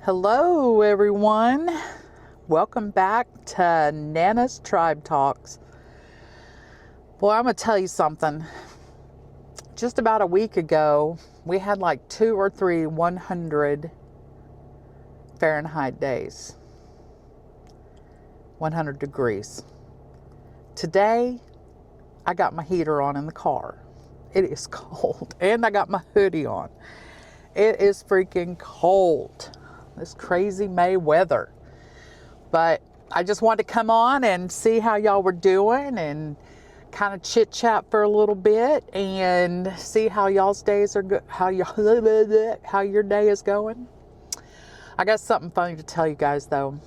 Hello, everyone. Welcome back to Nana's Tribe Talks. Boy, I'm going to tell you something. Just about a week ago, we had like 2 or 3 100 Fahrenheit days. 100 degrees. Today, I got my heater on in the car. It is cold. And I got my hoodie on. It is freaking cold. This crazy May weather. But I just wanted to come on and see how y'all were doing and kind of chit chat for a little bit and see how y'all's days are how your day is going. I got something funny to tell you guys though.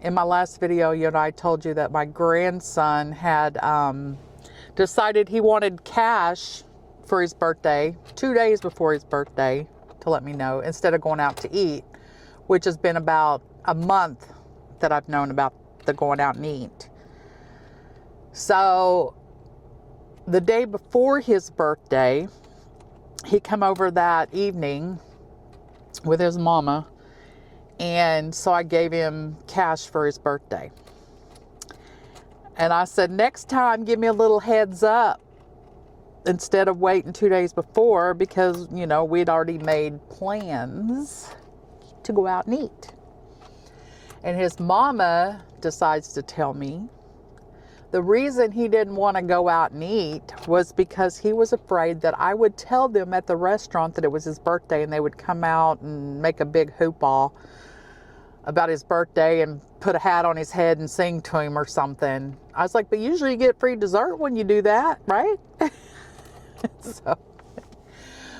In my last video, I told you that my grandson had decided he wanted cash for his birthday 2 days before his birthday to let me know instead of going out to eat, which has been about a month that I've known about the going out and eat. So the day before his birthday, he come over that evening with his mama, and so I gave him cash for his birthday. And I said, next time give me a little heads up instead of waiting 2 days before, because we'd already made plans to go out and eat. And his mama decides to tell me the reason he didn't want to go out and eat was because he was afraid that I would tell them at the restaurant that it was his birthday and they would come out and make a big hoopah about his birthday and put a hat on his head and sing to him or something. I was like, but usually you get free dessert when you do that, right?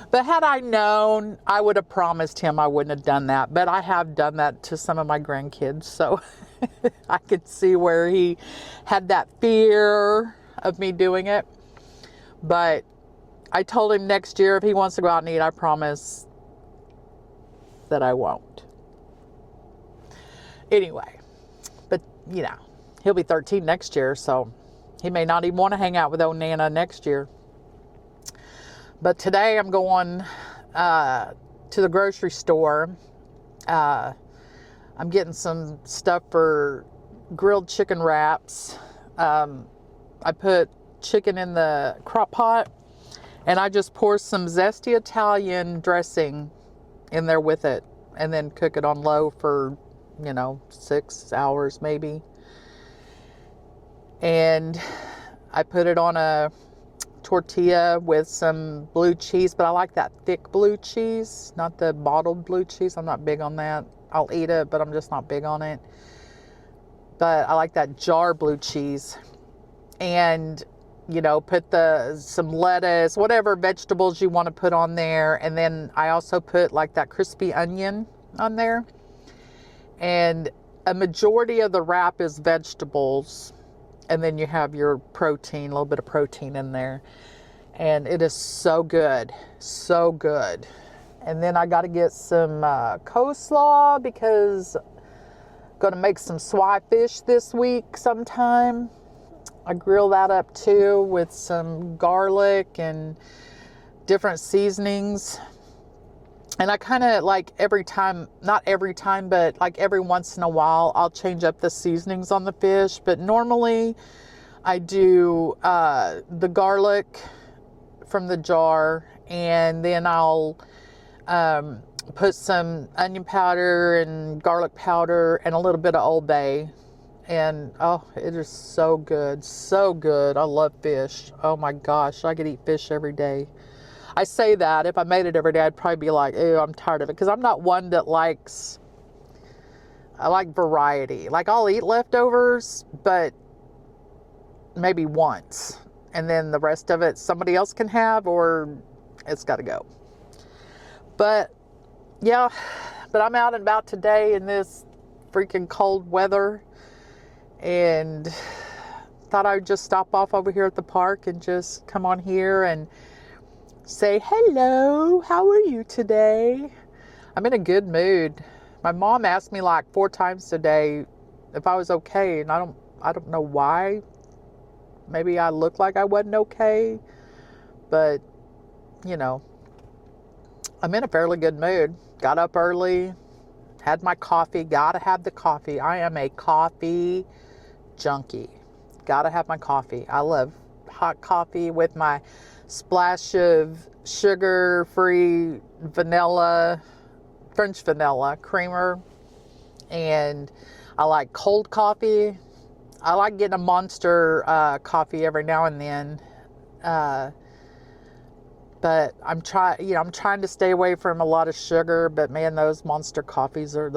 But had I known, I would have promised him I wouldn't have done that. But I have done that to some of my grandkids. So I could see where he had that fear of me doing it. But I told him next year if he wants to go out and eat, I promise that I won't. Anyway, but he'll be 13 next year. So he may not even want to hang out with old Nana next year. But today I'm going to the grocery store. I'm getting some stuff for grilled chicken wraps. I put chicken in the crock pot and I just pour some zesty Italian dressing in there with it and then cook it on low for, 6 hours maybe. And I put it on a tortilla with some blue cheese, but I like that thick blue cheese, not the bottled blue cheese. I'm not big on that. I'll eat it, but I'm just not big on it. But I like that jar blue cheese. And, put some lettuce, whatever vegetables you want to put on there. And then I also put like that crispy onion on there. And a majority of the wrap is vegetables. And then you have your protein, a little bit of protein in there. And it is so good. So good. And then I got to get some coleslaw because I'm going to make some swai fish this week sometime. I grill that up too with some garlic and different seasonings. And I kind of like every time, not every time, but like every once in a while, I'll change up the seasonings on the fish. But normally I do the garlic from the jar, and then I'll put some onion powder and garlic powder and a little bit of Old Bay. And oh, it is so good. So good. I love fish. Oh my gosh, I could eat fish every day. I say that if I made it every day, I'd probably be like, ew, I'm tired of it. Because I'm not one that I like variety. Like I'll eat leftovers, but maybe once. And then the rest of it somebody else can have, or it's got to go. But yeah, but I'm out and about today in this freaking cold weather. And thought I'd just stop off over here at the park and just come on here and say, hello, how are you today? I'm in a good mood. My mom asked me like 4 times today if I was okay, and I don't know why. Maybe I looked like I wasn't okay, but I'm in a fairly good mood. Got up early, Had my coffee, gotta have the coffee. I am a coffee junkie. Gotta have my coffee. I love hot coffee with my splash of sugar-free vanilla, French vanilla creamer. And I like cold coffee. I like getting a Monster coffee every now and then. But I'm trying to stay away from a lot of sugar, but man, those cold coffees are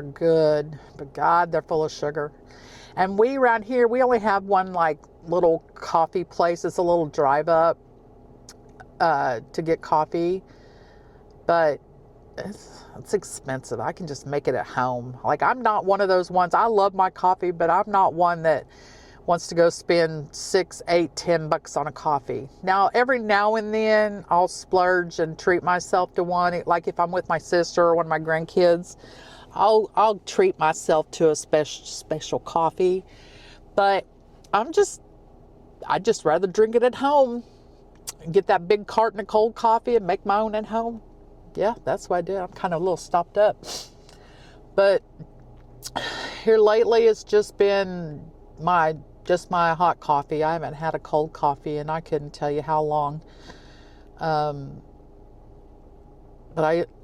good. But God, they're full of sugar. And we around here, we only have one like little coffee place. It's a little drive up to get coffee, but it's expensive. I can just make it at home. Like, I'm not one of those ones. I love my coffee, but I'm not one that wants to go spend $6, $8, $10 on a coffee. Now, every now and then I'll splurge and treat myself to one. Like if I'm with my sister or one of my grandkids, I'll treat myself to a special coffee. But I'd just rather drink it at home. Get that big carton of cold coffee and make my own at home. Yeah, that's what I did. I'm kind of a little stopped up. But here lately it's just been my hot coffee. I haven't had a cold coffee and I couldn't tell you how long. But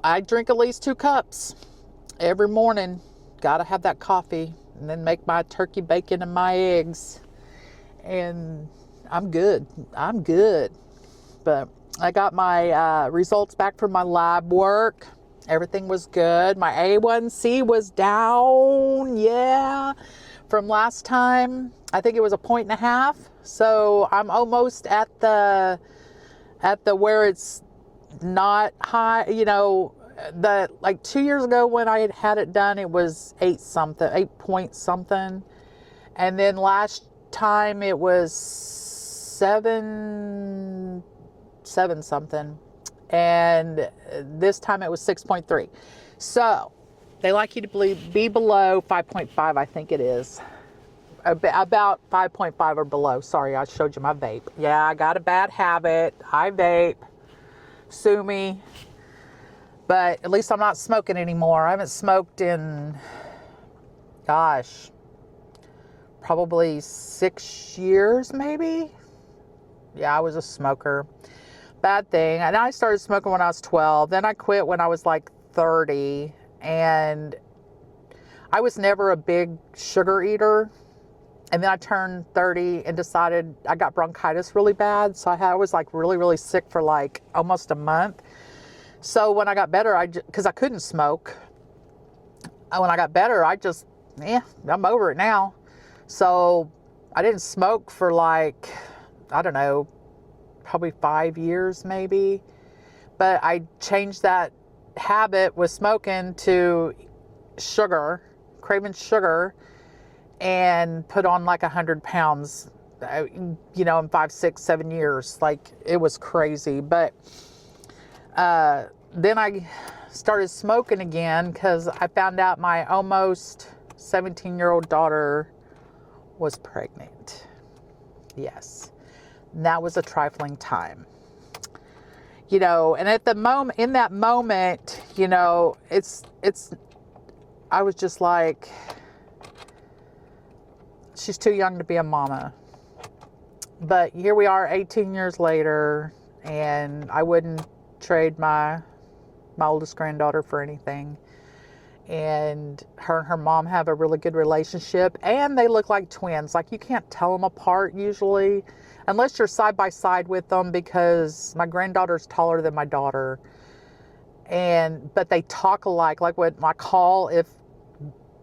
I drink at least 2 cups every morning. Gotta have that coffee, and then make my turkey bacon and my eggs, and I'm good. But I got my results back from my lab work. Everything was good. My A1C was down, yeah, from last time. I think it was 1.5 points. So I'm almost at the where it's not high. You know, like 2 years ago when I had it done, it was 8 point something. And then last time it was 7 something. And this time it was 6.3. So they like you to be below 5.5, I think it is. About 5.5 or below. Sorry, I showed you my vape. Yeah, I got a bad habit. I vape. Sue me. But at least I'm not smoking anymore. I haven't smoked in, gosh, probably 6 years maybe. Yeah, I was a smoker. Bad thing. And I started smoking when I was 12. Then I quit when I was like 30. And I was never a big sugar eater. And then I turned 30 and decided I got bronchitis really bad. So I was like really, really sick for like almost a month. So when I got better, because I couldn't smoke. When I got better, I'm over it now. So I didn't smoke for like, I don't know, probably 5 years maybe. But I changed that habit with smoking to sugar, craving sugar, and put on like 100 pounds, in 5, 6, 7 years. Like, it was crazy. But then I started smoking again because I found out my almost 17-year-old daughter was pregnant. Yes. And that was a trifling time. And at the moment, in that moment, I was just like, she's too young to be a mama. But here we are 18 years later, and I wouldn't trade my oldest granddaughter for anything. And her and her mom have a really good relationship, and they look like twins. Like, you can't tell them apart usually, unless you're side by side with them, because my granddaughter's taller than my daughter. But they talk alike. Like when I call, if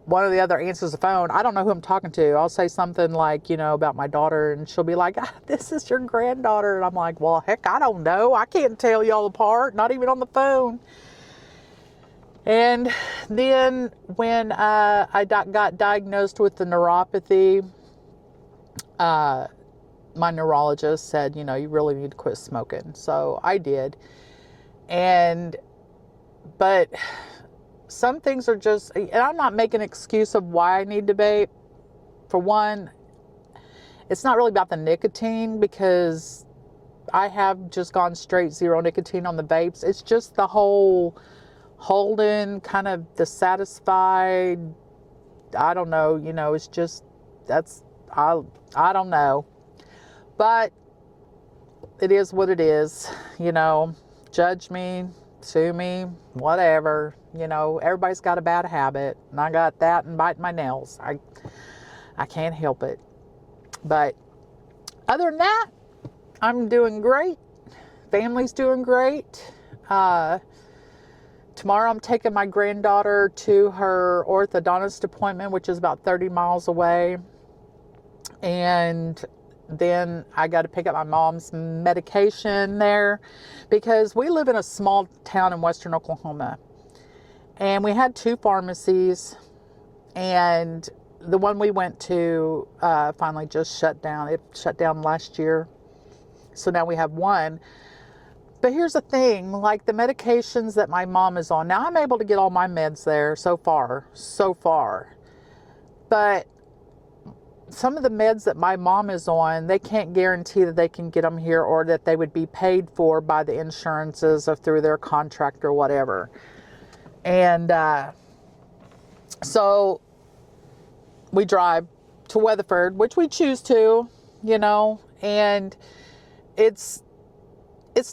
one or the other answers the phone, I don't know who I'm talking to. I'll say something like, about my daughter, and she'll be like, this is your granddaughter. And I'm like, well, heck, I don't know. I can't tell y'all apart, not even on the phone. And then when I got diagnosed with the neuropathy, my neurologist said, you really need to quit smoking. So I did. But some things are just, and I'm not making an excuse of why I need to vape. For one, it's not really about the nicotine, because I have just gone straight zero nicotine on the vapes. It's just the whole holding, kind of dissatisfied. I don't know, it's just, I don't know. But it is what it is, judge me, sue me, whatever, everybody's got a bad habit, and I got that and biting my nails. I can't help it. But other than that, I'm doing great. Family's doing great. Tomorrow I'm taking my granddaughter to her orthodontist appointment, which is about 30 miles away. And then I got to pick up my mom's medication there, because we live in a small town in western Oklahoma. And we had 2 pharmacies, and the one we went to finally just shut down. It shut down last year. So now we have one. But here's the thing, like the medications that my mom is on. Now I'm able to get all my meds there so far. But some of the meds that my mom is on, they can't guarantee that they can get them here, or that they would be paid for by the insurances or through their contract or whatever. And so we drive to Weatherford, which we choose to, and it's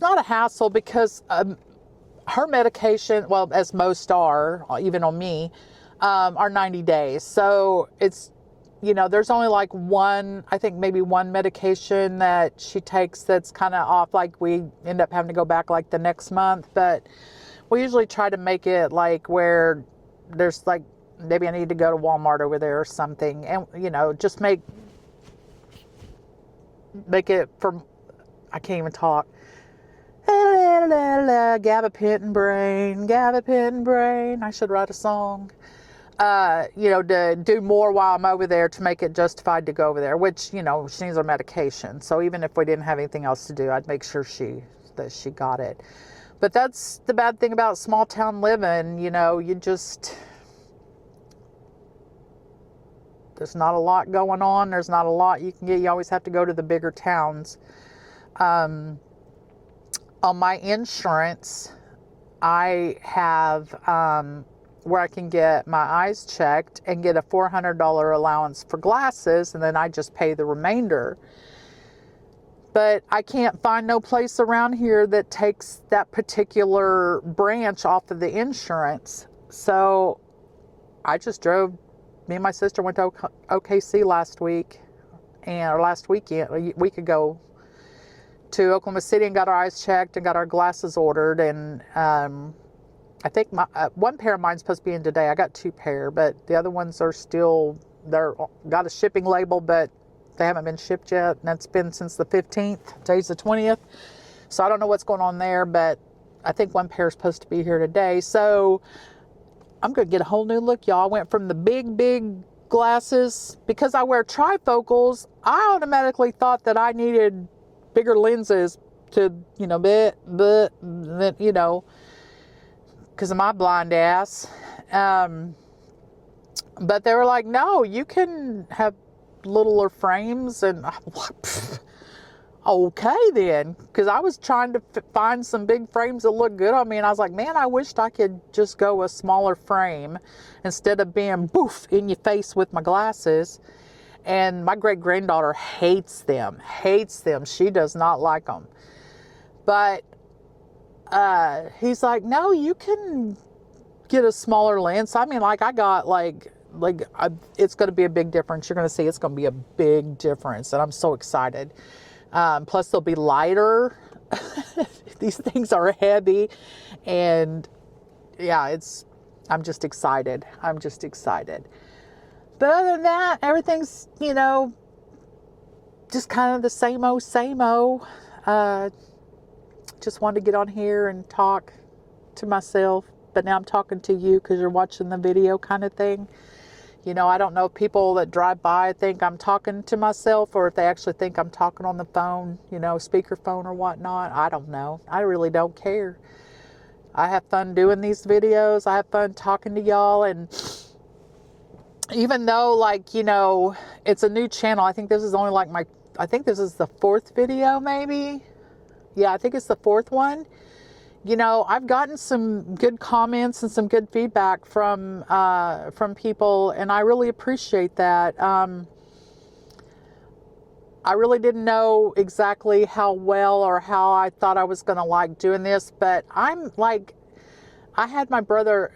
not a hassle, because her medication, well, as most are, even on me, are 90 days. So it's, there's only like I think maybe one medication that she takes that's kind of off. Like we end up having to go back like the next month, but we usually try to make it like where there's like, maybe I need to go to Walmart over there or something, and just make it from, I can't even talk. Gabapentin brain. I should write a song. To do more while I'm over there to make it justified to go over there, which, she needs her medication. So even if we didn't have anything else to do, I'd make sure that she got it. But that's the bad thing about small town living. There's not a lot going on. There's not a lot you can get. You always have to go to the bigger towns. On my insurance, I have where I can get my eyes checked and get a $400 allowance for glasses, and then I just pay the remainder. But I can't find no place around here that takes that particular branch off of the insurance. So I just drove. Me and my sister went to OKC last week, or last weekend, a week ago, to Oklahoma City, and got our eyes checked and got our glasses ordered. And I think my one pair of mine's supposed to be in today. I got 2 pair, but the other ones are still, they're got a shipping label, but they haven't been shipped yet. And that's been since the 15th. Today's the 20th. So I don't know what's going on there, but I think one pair is supposed to be here today. So I'm going to get a whole new look, y'all. I went from the big glasses, because I wear trifocals. I automatically thought that I needed bigger lenses to, because of my blind ass. But they were like, no, you can have littler frames. And okay then, because I was trying to find some big frames that look good on me, and I was like, man, I wished I could just go a smaller frame instead of being boof in your face with my glasses. And my great granddaughter hates them. She does not like them. But he's like, no, you can get a smaller lens. I mean, like I got it's going to be a big difference. You're going to see it's going to be a big difference, and I'm so excited. Plus they'll be lighter. These things are heavy, and yeah, I'm just excited. But other than that, everything's, just kind of the same old. Just wanted to get on here and talk to myself, but now I'm talking to you because you're watching the video kind of thing. I don't know if people that drive by think I'm talking to myself, or if they actually think I'm talking on the phone, speakerphone or whatnot. I don't know. I really don't care. I have fun doing these videos. I have fun talking to y'all. And even though, it's a new channel, I think this is only I think this is the 4th video, maybe. Yeah, I think it's the 4th one. you know, I've gotten some good comments and some good feedback from people, and I really appreciate that. I really didn't know exactly how well or how I thought I was going to like doing this, but I'm like, I had my brother,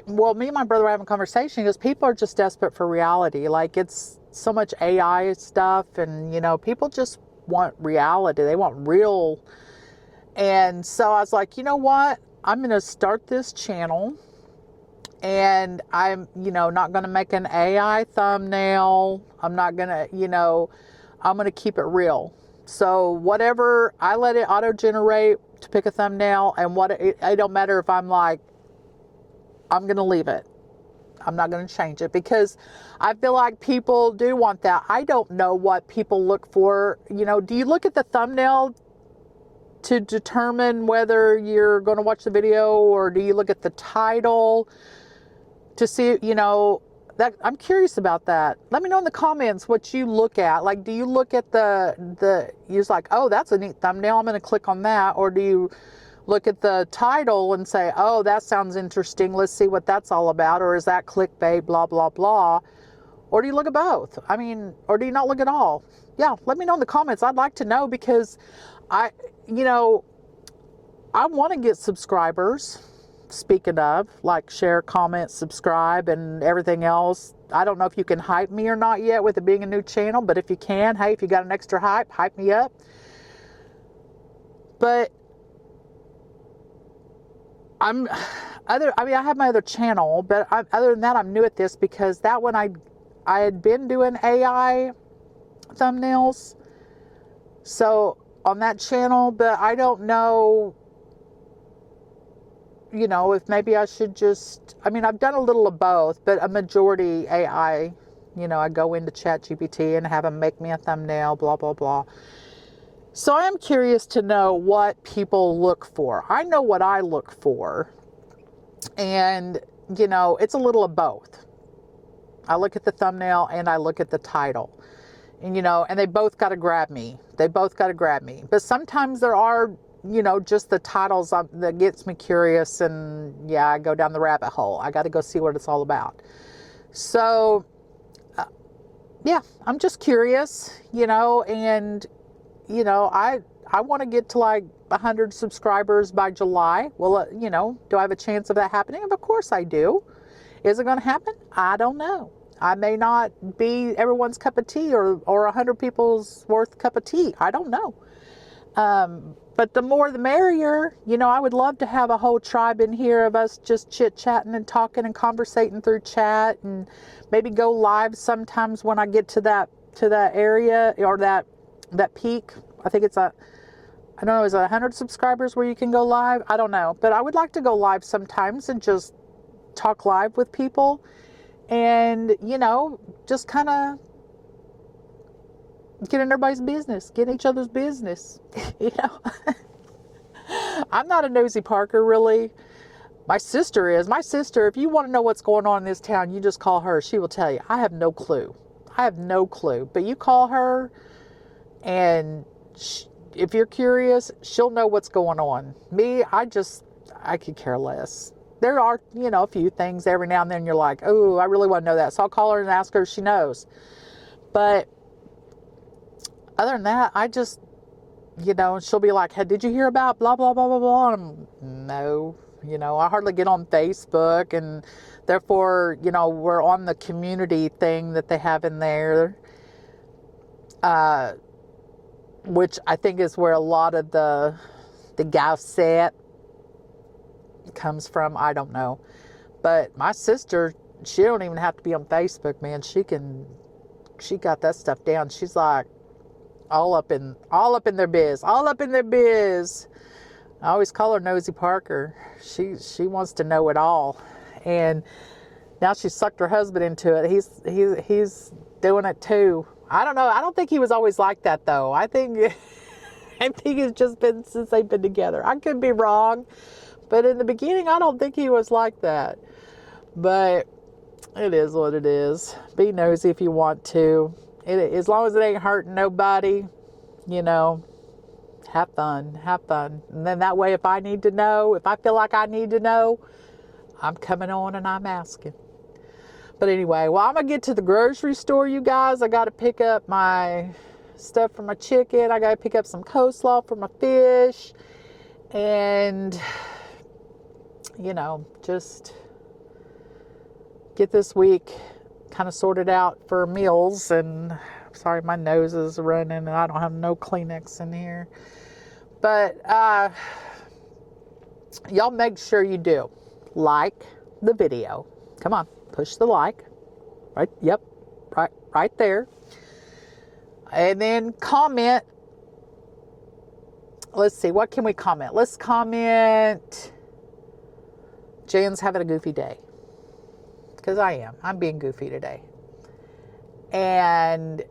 well, me and my brother were having a conversation because people are just desperate for reality. Like, it's so much AI stuff, and, you know, people just want reality. They want real. And so I was like, you know what? I'm going to start this channel, and I'm, you know, not going to make an AI thumbnail. I'm not going to, you know, I'm going to keep it real. So whatever, I let it auto generate to pick a thumbnail, and it don't matter if I'm like, I'm going to leave it. I'm not going to change it, because I feel like people do want that. I don't know what people look for. You know, do you look at the thumbnail to determine whether you're going to watch the video, or do you look at the title to see, you know, that I'm curious about that. Let me know in the comments what you look at. Like, do you look at you're just like, oh, that's a neat thumbnail, I'm going to click on that? Or do you look at the title and say, oh, that sounds interesting, let's see what that's all about? Or is that clickbait, blah, blah, blah? Or do you look at both? I mean, or do you not look at all? Yeah, let me know in the comments. I'd like to know, because you know, I want to get subscribers. Speaking of, like, share, comment, subscribe, and everything else. I don't know if you can hype me or not yet with it being a new channel, but if you can, hey, if you got an extra hype me up. But I mean, I have my other channel, but other than that, I'm new at this, because that one I had been doing AI thumbnails, so on that channel, but I don't know, you know, if maybe I should just, I mean, I've done a little of both, but a majority AI, you know, I go into ChatGPT and have them make me a thumbnail, blah, blah, blah. So I am curious to know what people look for. I know what I look for, and, you know, it's a little of both. I look at the thumbnail and I look at the title, and, you know, and they both got to grab me. They both got to grab me. But sometimes there are, you know, just the titles that gets me curious, and yeah, I go down the rabbit hole. I got to go see what it's all about. So, yeah, I'm just curious, you know, and, you know, I want to get to like 100 subscribers by July. Well, you know, do I have a chance of that happening? Of course I do. Is it going to happen? I don't know. I may not be everyone's cup of tea, or 100 people's worth cup of tea. I don't know. But the more the merrier. You know, I would love to have a whole tribe in here of us just chit-chatting and talking and conversating through chat, and maybe go live sometimes when I get to that area, or that peak. I think it's I don't know, is it 100 subscribers where you can go live? I don't know. But I would like to go live sometimes and just talk live with people, and, you know, just kind of get in everybody's business, get in each other's business. You know, I'm not a nosy Parker, really. My sister is. My sister, if you want to know what's going on in this town, you just call her. She will tell you. I have no clue. But you call her, and if you're curious, she'll know what's going on. Me, I could care less. There are, you know, a few things every now and then you're like, oh, I really want to know that. So I'll call her and ask her if she knows. But other than that, I just, you know, she'll be like, hey, did you hear about blah, blah, blah, blah, blah? And I'm, no, you know, I hardly get on Facebook, and therefore, you know, we're on the community thing that they have in there, which I think is where a lot of the gossip comes from. I don't know. But my sister, she don't even have to be on Facebook, man. She got that stuff down. She's like, all up in their biz. I always call her Nosy Parker. She wants to know it all, and now she sucked her husband into it. He's doing it too. I don't know. I don't think he was always like that, though. I think it's just been since they've been together. I could be wrong, but in the beginning, I don't think he was like that. But it is what it is. Be nosy if you want to. As long as it ain't hurting nobody, you know, Have fun. Have fun. And then that way, if I need to know, if I feel like I need to know, I'm coming on and I'm asking. But anyway, well, I'm going to get to the grocery store, you guys. I got to pick up my stuff for my chicken. I got to pick up some coleslaw for my fish. And, you know, just get this week kind of sorted out for meals. And sorry, my nose is running and I don't have no Kleenex in here. But y'all make sure you do like the video. Come on, push the like. Right, yep, right there. And then comment. Let's see, what can we comment? Let's comment, Jan's having a goofy day. Because I am. I'm being goofy today. And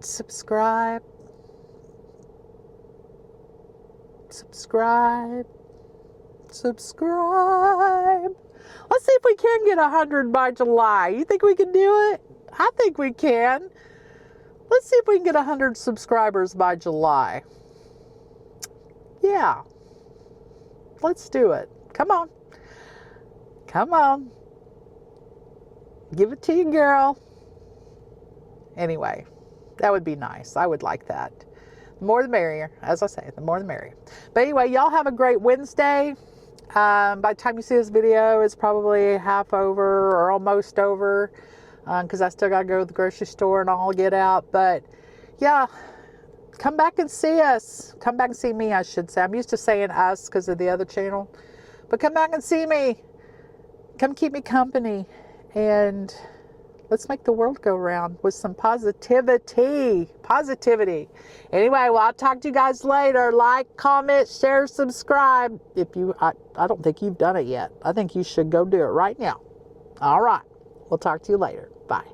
subscribe. Subscribe. Subscribe. Let's see if we can get 100 by July. You think we can do it? I think we can. Let's see if we can get 100 subscribers by July. Yeah. Let's do it. Come on. Come on. Give it to you, girl. Anyway, that would be nice. I would like that. The more the merrier. As I say, the more the merrier. But anyway, y'all have a great Wednesday. By the time you see this video, it's probably half over or almost over. Because I still got to go to the grocery store and all get out. But yeah, come back and see us. Come back and see me, I should say. I'm used to saying us because of the other channel. But come back and see me. Come keep me company. And let's make the world go round with some positivity. Positivity. Anyway, well, I'll talk to you guys later. Like, comment, share, subscribe. I don't think you've done it yet. I think you should go do it right now. All right. We'll talk to you later. Bye.